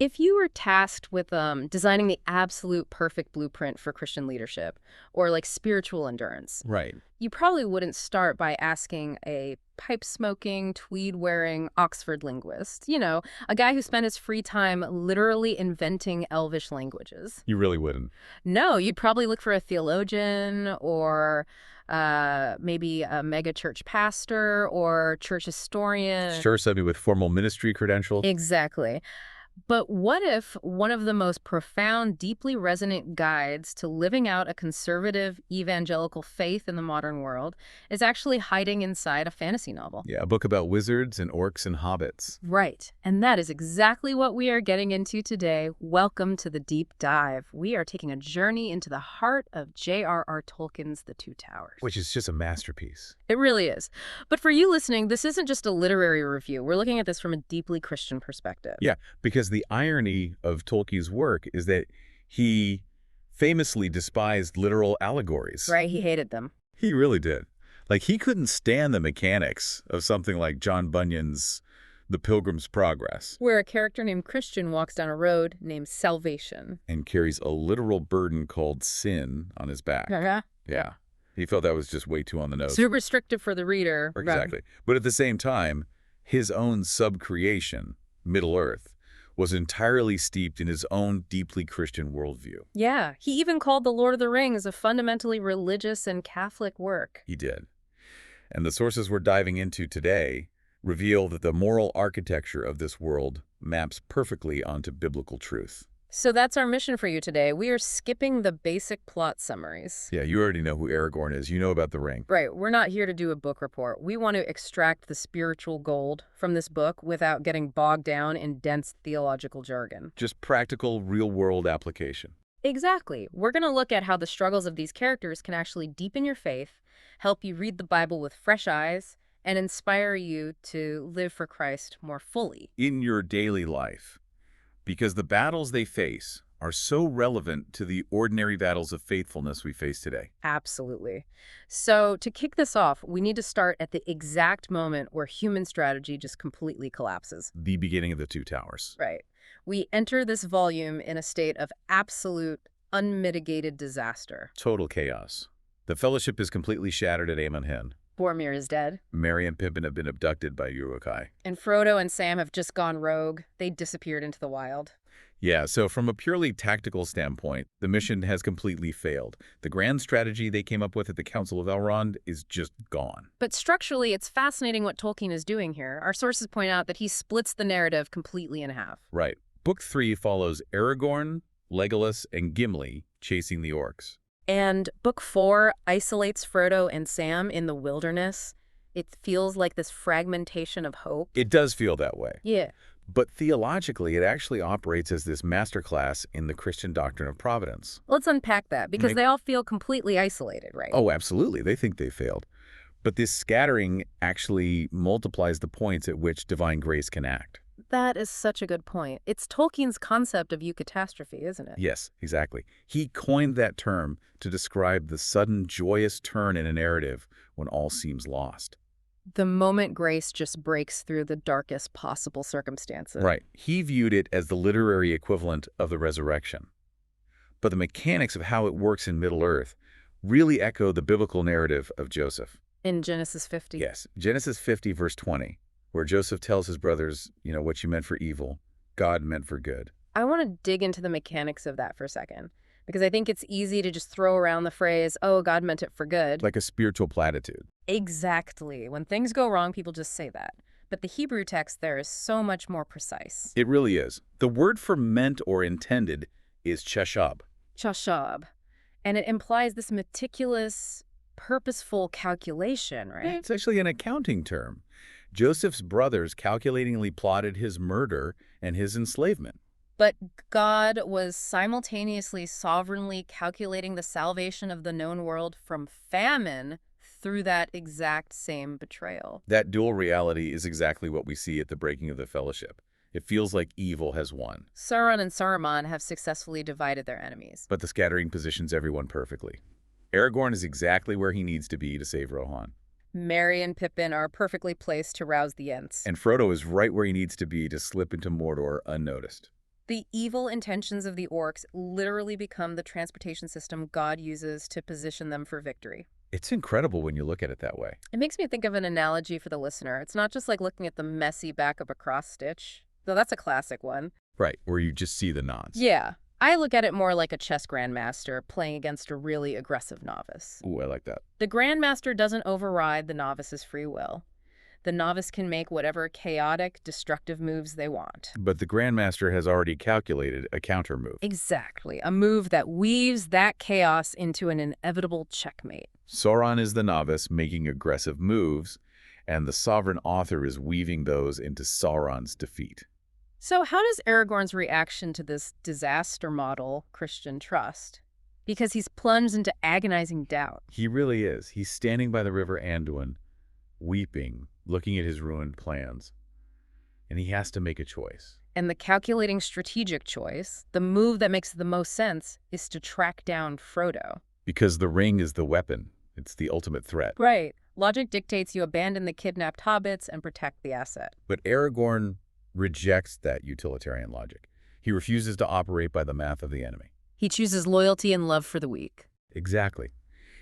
If you were tasked with designing the absolute perfect blueprint for Christian leadership or like spiritual endurance, Right. you probably wouldn't start by asking a pipe-smoking, tweed-wearing Oxford linguist, a guy who spent his free time literally inventing Elvish languages. You really wouldn't. No, you'd probably look for a theologian or maybe a mega church pastor or church historian. Sure, somebody with formal ministry credentials. Exactly. But what if one of the most profound, deeply resonant guides to living out a conservative evangelical faith in the modern world is actually hiding inside a fantasy novel? Yeah, a book about wizards and orcs and hobbits. Right. And that is exactly what we are getting into today. Welcome to the deep dive. We are taking a journey into the heart of J.R.R. Tolkien's The Two Towers. Which is just a masterpiece. It really is. But for you listening, this isn't just a literary review. We're looking at this from a deeply Christian perspective. Yeah, because the irony of Tolkien's work is that he famously despised literal allegories. Right, he hated them. He really did. Like, he couldn't stand the mechanics of something like John Bunyan's The Pilgrim's Progress. Where a character named Christian walks down a road named Salvation. And carries a literal burden called sin on his back. Yeah. He felt that was just way too on the nose. Too restrictive for the reader. Exactly. But at the same time, his own sub-creation, Middle-earth, was entirely steeped in his own deeply Christian worldview. Yeah. He even called The Lord of the Rings a fundamentally religious and Catholic work. He did. And the sources we're diving into today reveal that the moral architecture of this world maps perfectly onto biblical truth. So that's our mission for you today. We are skipping the basic plot summaries. Yeah, you already know who Aragorn is. You know about the ring. Right. We're not here to do a book report. We want to extract the spiritual gold from this book without getting bogged down in dense theological jargon. Just practical, real-world application. Exactly. We're going to look at how the struggles of these characters can actually deepen your faith, help you read the Bible with fresh eyes, and inspire you to live for Christ more fully. In your daily life. Because the battles they face are so relevant to the ordinary battles of faithfulness we face today. Absolutely. So to kick this off, we need to start at the exact moment where human strategy just completely collapses. The beginning of the Two Towers. Right. We enter this volume in a state of absolute, unmitigated disaster. Total chaos. The Fellowship is completely shattered at Amon Hen. Boromir is dead. Merry and Pippin have been abducted by Uruk-hai. And Frodo and Sam have just gone rogue. They disappeared into the wild. Yeah, so from a purely tactical standpoint, the mission has completely failed. The grand strategy they came up with at the Council of Elrond is just gone. But structurally, it's fascinating what Tolkien is doing here. Our sources point out that he splits the narrative completely in half. Right. Book 3 follows Aragorn, Legolas, and Gimli chasing the orcs. And Book 4 isolates Frodo and Sam in the wilderness. It feels like this fragmentation of hope. It does feel that way. Yeah. But theologically, it actually operates as this masterclass in the Christian doctrine of providence. Let's unpack that, because they all feel completely isolated, right? Oh, absolutely. They think they failed. But this scattering actually multiplies the points at which divine grace can act. That is such a good point. It's Tolkien's concept of eucatastrophe, isn't it? Yes, exactly. He coined that term to describe the sudden joyous turn in a narrative when all seems lost. The moment grace just breaks through the darkest possible circumstances. Right. He viewed it as the literary equivalent of the resurrection. But the mechanics of how it works in Middle-earth really echo the biblical narrative of Joseph. In Genesis 50. Yes. Genesis 50, verse 20, where Joseph tells his brothers, what you meant for evil, God meant for good. I want to dig into the mechanics of that for a second, because I think it's easy to just throw around the phrase, oh, God meant it for good. Like a spiritual platitude. Exactly. When things go wrong, people just say that. But the Hebrew text there is so much more precise. It really is. The word for meant or intended is chashab. Chashab. And it implies this meticulous, purposeful calculation, right? It's actually an accounting term. Joseph's brothers calculatingly plotted his murder and his enslavement. But God was simultaneously sovereignly calculating the salvation of the known world from famine through that exact same betrayal. That dual reality is exactly what we see at the breaking of the Fellowship. It feels like evil has won. Sauron and Saruman have successfully divided their enemies. But the scattering positions everyone perfectly. Aragorn is exactly where he needs to be to save Rohan. Merry and Pippin are perfectly placed to rouse the Ents. And Frodo is right where he needs to be to slip into Mordor unnoticed. The evil intentions of the orcs literally become the transportation system God uses to position them for victory. It's incredible when you look at it that way. It makes me think of an analogy for the listener. It's not just like looking at the messy back of a cross stitch, though that's a classic one. Right, where you just see the knots. Yeah. I look at it more like a chess grandmaster playing against a really aggressive novice. Ooh, I like that. The grandmaster doesn't override the novice's free will. The novice can make whatever chaotic, destructive moves they want. But the Grandmaster has already calculated a counter move. Exactly. A move that weaves that chaos into an inevitable checkmate. Sauron is the novice making aggressive moves, and the sovereign author is weaving those into Sauron's defeat. So how does Aragorn's reaction to this disaster model Christian trust? Because he's plunged into agonizing doubt. He really is. He's standing by the river Anduin, weeping, looking at his ruined plans. And he has to make a choice. And the calculating strategic choice, the move that makes the most sense, is to track down Frodo. Because the ring is the weapon. It's the ultimate threat. Right. Logic dictates you abandon the kidnapped hobbits and protect the asset. But Aragorn rejects that utilitarian logic. He refuses to operate by the math of the enemy. He chooses loyalty and love for the weak. Exactly.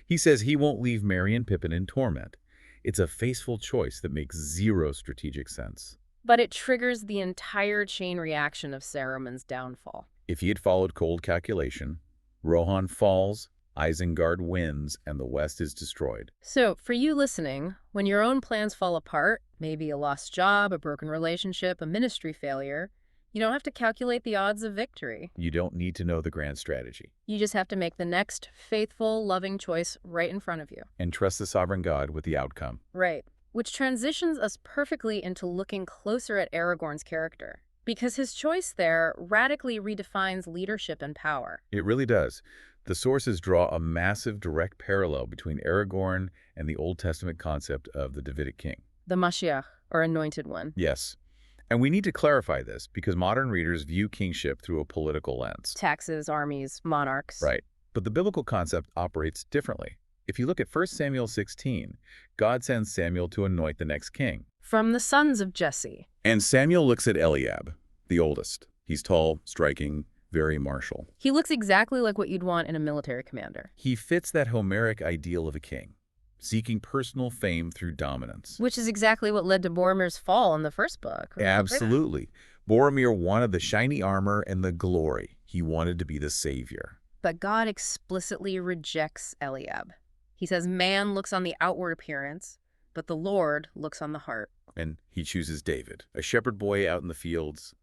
He says he won't leave Merry and Pippin in torment. It's a faceful choice that makes zero strategic sense. But it triggers the entire chain reaction of Saruman's downfall. If he had followed cold calculation, Rohan falls, Isengard wins, and the West is destroyed. So, for you listening, when your own plans fall apart, maybe a lost job, a broken relationship, a ministry failure, you don't have to calculate the odds of victory. You don't need to know the grand strategy. You just have to make the next faithful, loving choice right in front of you. And trust the sovereign God with the outcome. Right. Which transitions us perfectly into looking closer at Aragorn's character. Because his choice there radically redefines leadership and power. It really does. The sources draw a massive direct parallel between Aragorn and the Old Testament concept of the Davidic king. The Mashiach, or Anointed One. Yes. And we need to clarify this because modern readers view kingship through a political lens. Taxes, armies, monarchs. Right. But the biblical concept operates differently. If you look at 1 Samuel 16, God sends Samuel to anoint the next king. From the sons of Jesse. And Samuel looks at Eliab, the oldest. He's tall, striking, very martial. He looks exactly like what you'd want in a military commander. He fits that Homeric ideal of a king, seeking personal fame through dominance. Which is exactly what led to Boromir's fall in the first book. Absolutely. Boromir wanted the shiny armor and the glory. He wanted to be the savior. But God explicitly rejects Eliab. He says man looks on the outward appearance, but the Lord looks on the heart. And he chooses David, a shepherd boy out in the fields,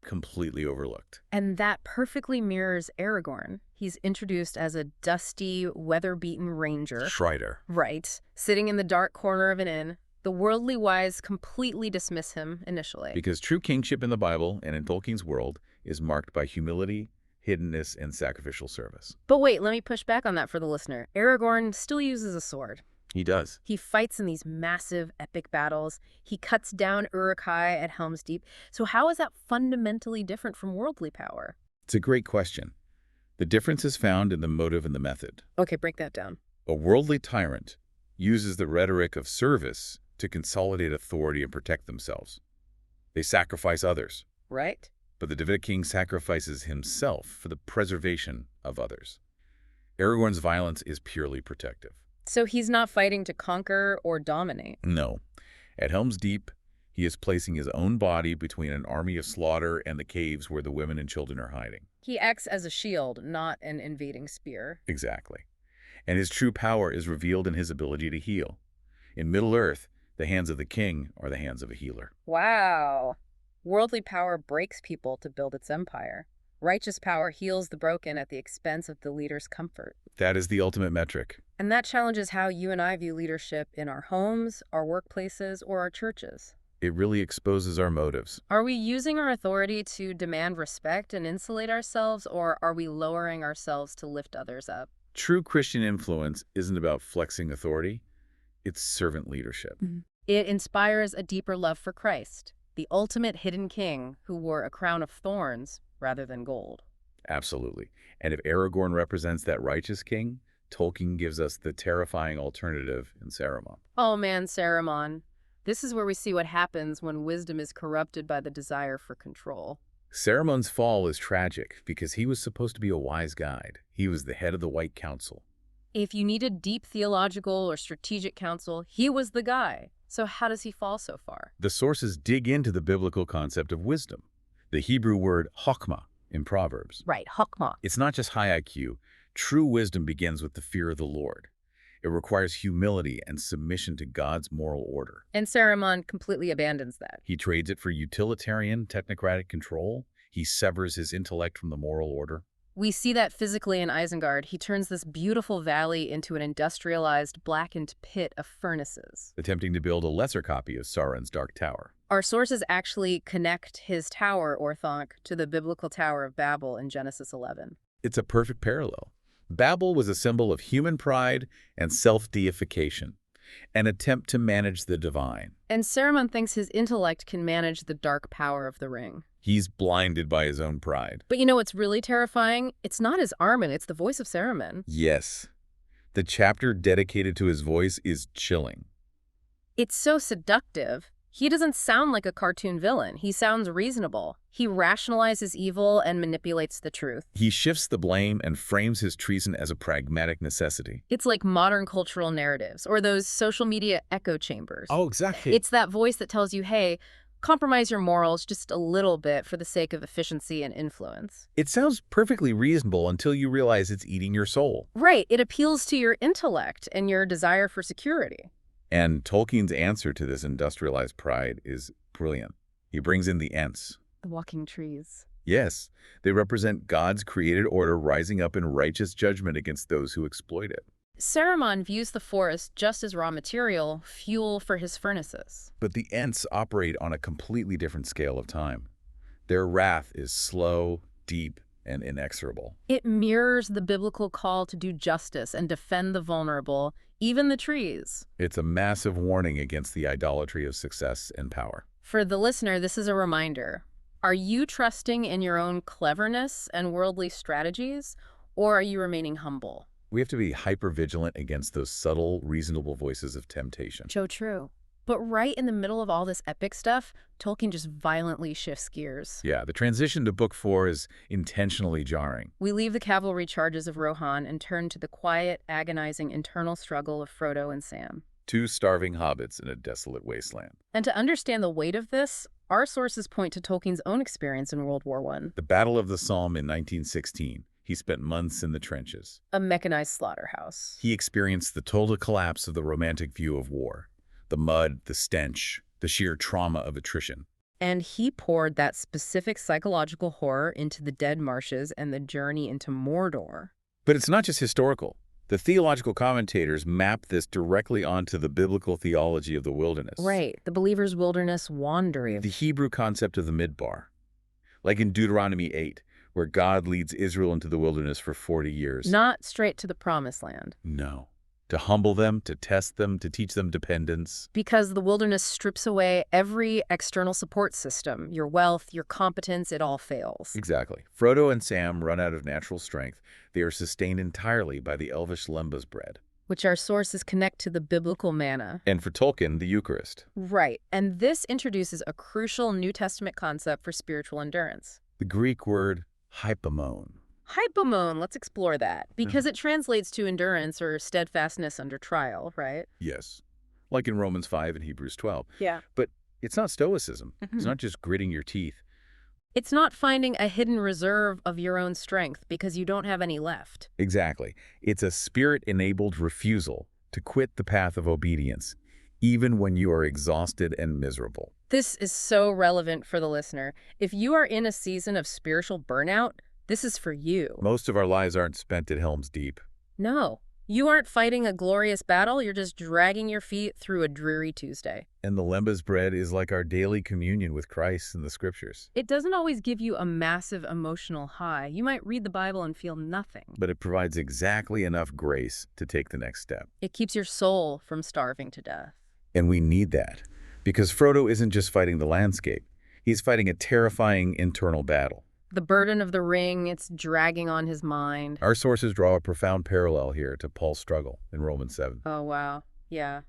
completely overlooked. And that perfectly mirrors Aragorn. He's introduced as a dusty, weather-beaten ranger. Strider. Right. Sitting in the dark corner of an inn. The worldly wise completely dismiss him initially. Because true kingship in the Bible and in Tolkien's world is marked by humility, hiddenness, and sacrificial service. But wait, let me push back on that for the listener. Aragorn still uses a sword. He does. He fights in these massive, epic battles. He cuts down Uruk-hai at Helm's Deep. So how is that fundamentally different from worldly power? It's a great question. The difference is found in the motive and the method. Okay, break that down. A worldly tyrant uses the rhetoric of service to consolidate authority and protect themselves. They sacrifice others. Right. But the Davidic king sacrifices himself for the preservation of others. Aragorn's violence is purely protective. So he's not fighting to conquer or dominate. No. At Helm's Deep, he is placing his own body between an army of slaughter and the caves where the women and children are hiding. He acts as a shield, not an invading spear. Exactly. And his true power is revealed in his ability to heal. In Middle-earth, the hands of the king are the hands of a healer. Wow. Worldly power breaks people to build its empire. Righteous power heals the broken at the expense of the leader's comfort. That is the ultimate metric. And that challenges how you and I view leadership in our homes, our workplaces, or our churches. It really exposes our motives. Are we using our authority to demand respect and insulate ourselves, or are we lowering ourselves to lift others up? True Christian influence isn't about flexing authority. It's servant leadership. It inspires a deeper love for Christ, the ultimate hidden king who wore a crown of thorns rather than gold. Absolutely. And if Aragorn represents that righteous king, Tolkien gives us the terrifying alternative in Saruman. Oh man, Saruman. This is where we see what happens when wisdom is corrupted by the desire for control. Saruman's fall is tragic because he was supposed to be a wise guide. He was the head of the White Council. If you needed deep theological or strategic counsel, he was the guy. So how does he fall so far? The sources dig into the biblical concept of wisdom, the Hebrew word chokmah in Proverbs. Right, Hokmah. It's not just high IQ. True wisdom begins with the fear of the Lord. It requires humility and submission to God's moral order. And Saruman completely abandons that. He trades it for utilitarian, technocratic control. He severs his intellect from the moral order. We see that physically in Isengard. He turns this beautiful valley into an industrialized, blackened pit of furnaces. Attempting to build a lesser copy of Sauron's Dark Tower. Our sources actually connect his tower, Orthanc, to the biblical Tower of Babel in Genesis 11. It's a perfect parallel. Babel was a symbol of human pride and self-deification, an attempt to manage the divine. And Saruman thinks his intellect can manage the dark power of the ring. He's blinded by his own pride. But you know what's really terrifying? It's not his Armin, it's the voice of Saruman. Yes. The chapter dedicated to his voice is chilling. It's so seductive. He doesn't sound like a cartoon villain. He sounds reasonable. He rationalizes evil and manipulates the truth. He shifts the blame and frames his treason as a pragmatic necessity. It's like modern cultural narratives or those social media echo chambers. Oh, exactly. It's that voice that tells you, hey, compromise your morals just a little bit for the sake of efficiency and influence. It sounds perfectly reasonable until you realize it's eating your soul. Right. It appeals to your intellect and your desire for security. And Tolkien's answer to this industrialized pride is brilliant. He brings in the Ents. The walking trees. Yes, they represent God's created order rising up in righteous judgment against those who exploit it. Saruman views the forest just as raw material, fuel for his furnaces. But the Ents operate on a completely different scale of time. Their wrath is slow, deep, and inexorable. It mirrors the biblical call to do justice and defend the vulnerable, even the trees. It's a massive warning against the idolatry of success and power. For the listener, this is a reminder. Are you trusting in your own cleverness and worldly strategies, or are you remaining humble? We have to be hyper-vigilant against those subtle, reasonable voices of temptation. So true. But right in the middle of all this epic stuff, Tolkien just violently shifts gears. Yeah, the transition to Book 4 is intentionally jarring. We leave the cavalry charges of Rohan and turn to the quiet, agonizing internal struggle of Frodo and Sam. Two starving hobbits in a desolate wasteland. And to understand the weight of this, our sources point to Tolkien's own experience in World War I. The Battle of the Somme in 1916. He spent months in the trenches. A mechanized slaughterhouse. He experienced the total collapse of the romantic view of war. The mud, the stench, the sheer trauma of attrition. And he poured that specific psychological horror into the Dead Marshes and the journey into Mordor. But it's not just historical. The theological commentators map this directly onto the biblical theology of the wilderness. Right, the believer's wilderness wandering. The Hebrew concept of the midbar. Like in Deuteronomy 8, where God leads Israel into the wilderness for 40 years. Not straight to the promised land. No. To humble them, to test them, to teach them dependence. Because the wilderness strips away every external support system. Your wealth, your competence, it all fails. Exactly. Frodo and Sam run out of natural strength. They are sustained entirely by the elvish lembas bread. Which our sources connect to the biblical manna. And for Tolkien, the Eucharist. Right. And this introduces a crucial New Testament concept for spiritual endurance. The Greek word hypomone. Hypomone, let's explore that. Because it translates to endurance or steadfastness under trial, right? Yes. Like in Romans 5 and Hebrews 12. Yeah. But it's not stoicism. It's not just gritting your teeth. It's not finding a hidden reserve of your own strength because you don't have any left. Exactly. It's a spirit-enabled refusal to quit the path of obedience, even when you are exhausted and miserable. This is so relevant for the listener. If you are in a season of spiritual burnout, this is for you. Most of our lives aren't spent at Helm's Deep. No. You aren't fighting a glorious battle, you're just dragging your feet through a dreary Tuesday. And the lembas bread is like our daily communion with Christ in the Scriptures. It doesn't always give you a massive emotional high. You might read the Bible and feel nothing. But it provides exactly enough grace to take the next step. It keeps your soul from starving to death. And we need that, because Frodo isn't just fighting the landscape. He's fighting a terrifying internal battle. The burden of the ring, it's dragging on his mind. Our sources draw a profound parallel here to Paul's struggle in Romans 7. Oh, wow. Yeah.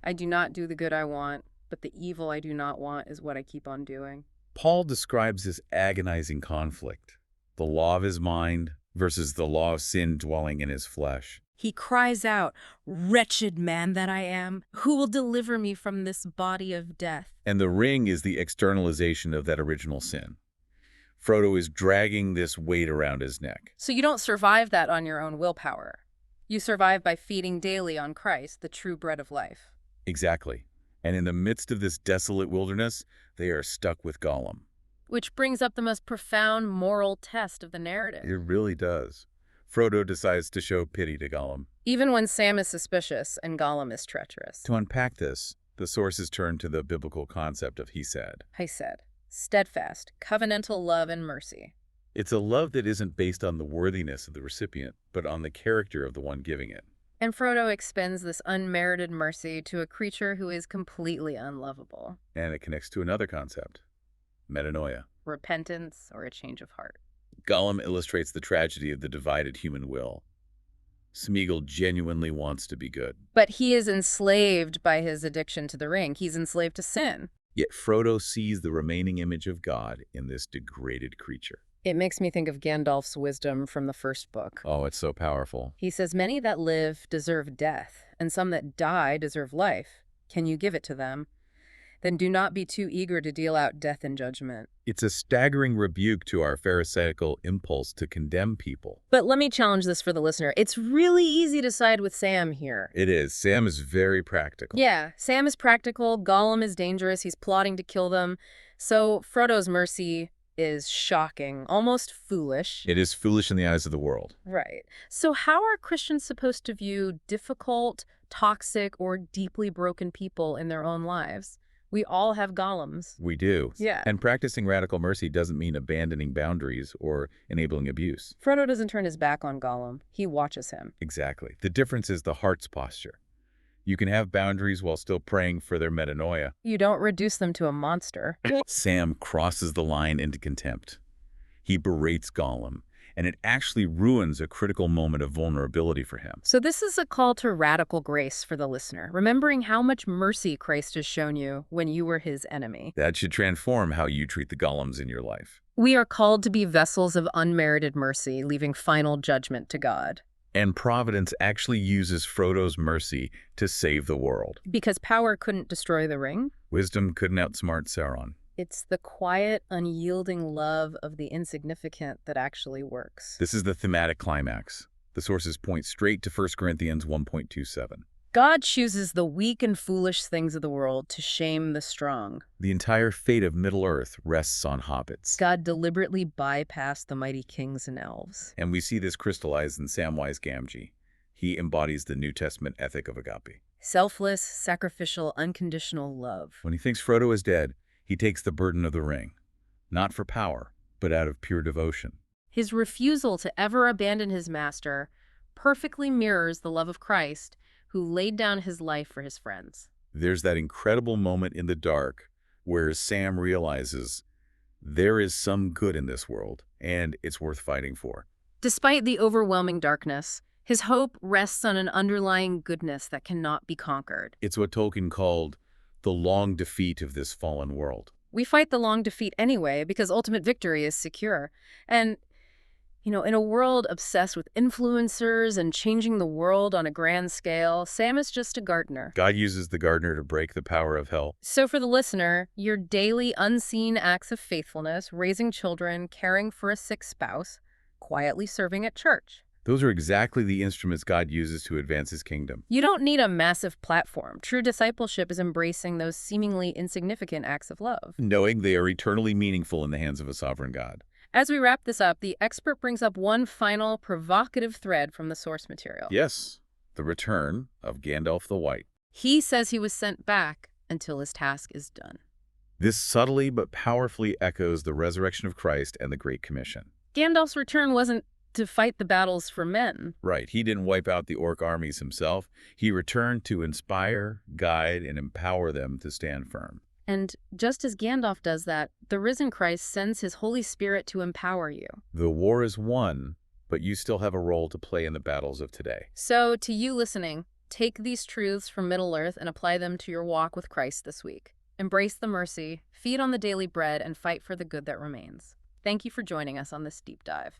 I do not do the good I want, but the evil I do not want is what I keep on doing. Paul describes this agonizing conflict, the law of his mind versus the law of sin dwelling in his flesh. He cries out, "Wretched man that I am, who will deliver me from this body of death?" And the ring is the externalization of that original sin. Frodo is dragging this weight around his neck. So you don't survive that on your own willpower. You survive by feeding daily on Christ, the true bread of life. Exactly. And in the midst of this desolate wilderness, they are stuck with Gollum. Which brings up the most profound moral test of the narrative. It really does. Frodo decides to show pity to Gollum. Even when Sam is suspicious and Gollum is treacherous. To unpack this, the sources turn to the biblical concept of Hesed. Hesed, steadfast, covenantal love and mercy. It's a love that isn't based on the worthiness of the recipient, but on the character of the one giving it. And Frodo expends this unmerited mercy to a creature who is completely unlovable. And it connects to another concept, metanoia. Repentance or a change of heart. Gollum illustrates the tragedy of the divided human will. Smeagol genuinely wants to be good. But he is enslaved by his addiction to the ring. He's enslaved to sin. Yet Frodo sees the remaining image of God in this degraded creature. It makes me think of Gandalf's wisdom from the first book. Oh, it's so powerful. He says, "Many that live deserve death, and some that die deserve life. Can you give it to them? Then do not be too eager to deal out death and judgment." It's a staggering rebuke to our pharisaical impulse to condemn people. But let me challenge this for the listener. It's really easy to side with Sam here. It is. Sam is very practical. Yeah, Sam is practical, Gollum is dangerous, he's plotting to kill them. So Frodo's mercy is shocking, almost foolish. It is foolish in the eyes of the world. Right. So how are Christians supposed to view difficult, toxic, or deeply broken people in their own lives? We all have Gollums. We do. Yeah. And practicing radical mercy doesn't mean abandoning boundaries or enabling abuse. Frodo doesn't turn his back on Gollum. He watches him. Exactly. The difference is the heart's posture. You can have boundaries while still praying for their metanoia. You don't reduce them to a monster. Sam crosses the line into contempt. He berates Gollum, and it actually ruins a critical moment of vulnerability for him. So this is a call to radical grace for the listener, remembering how much mercy Christ has shown you when you were his enemy. That should transform how you treat the Gollums in your life. We are called to be vessels of unmerited mercy, leaving final judgment to God. And Providence actually uses Frodo's mercy to save the world. Because power couldn't destroy the ring. Wisdom couldn't outsmart Sauron. It's the quiet, unyielding love of the insignificant that actually works. This is the thematic climax. The sources point straight to 1 Corinthians 1.27. God chooses the weak and foolish things of the world to shame the strong. The entire fate of Middle-earth rests on hobbits. God deliberately bypassed the mighty kings and elves. And we see this crystallized in Samwise Gamgee. He embodies the New Testament ethic of agape. Selfless, sacrificial, unconditional love. When he thinks Frodo is dead, he takes the burden of the ring, not for power, but out of pure devotion. His refusal to ever abandon his master perfectly mirrors the love of Christ, who laid down his life for his friends. There's that incredible moment in the dark where Sam realizes there is some good in this world, and it's worth fighting for. Despite the overwhelming darkness, his hope rests on an underlying goodness that cannot be conquered. It's what Tolkien called the long defeat of this fallen world. We fight the long defeat anyway because ultimate victory is secure. And, in a world obsessed with influencers and changing the world on a grand scale, Sam is just a gardener. God uses the gardener to break the power of hell. So for the listener, your daily unseen acts of faithfulness, raising children, caring for a sick spouse, quietly serving at church. Those are exactly the instruments God uses to advance his kingdom. You don't need a massive platform. True discipleship is embracing those seemingly insignificant acts of love. Knowing they are eternally meaningful in the hands of a sovereign God. As we wrap this up, the expert brings up one final provocative thread from the source material. Yes, the return of Gandalf the White. He says he was sent back until his task is done. This subtly but powerfully echoes the resurrection of Christ and the Great Commission. Gandalf's return wasn't to fight the battles for men. Right, he didn't wipe out the orc armies himself. He returned to inspire, guide, and empower them to stand firm. And just as Gandalf does that, the risen Christ sends his Holy Spirit to empower you. The war is won, but you still have a role to play in the battles of today. So, to you listening, take these truths from Middle-earth and apply them to your walk with Christ this week. Embrace the mercy, feed on the daily bread, and fight for the good that remains. Thank you for joining us on this deep dive.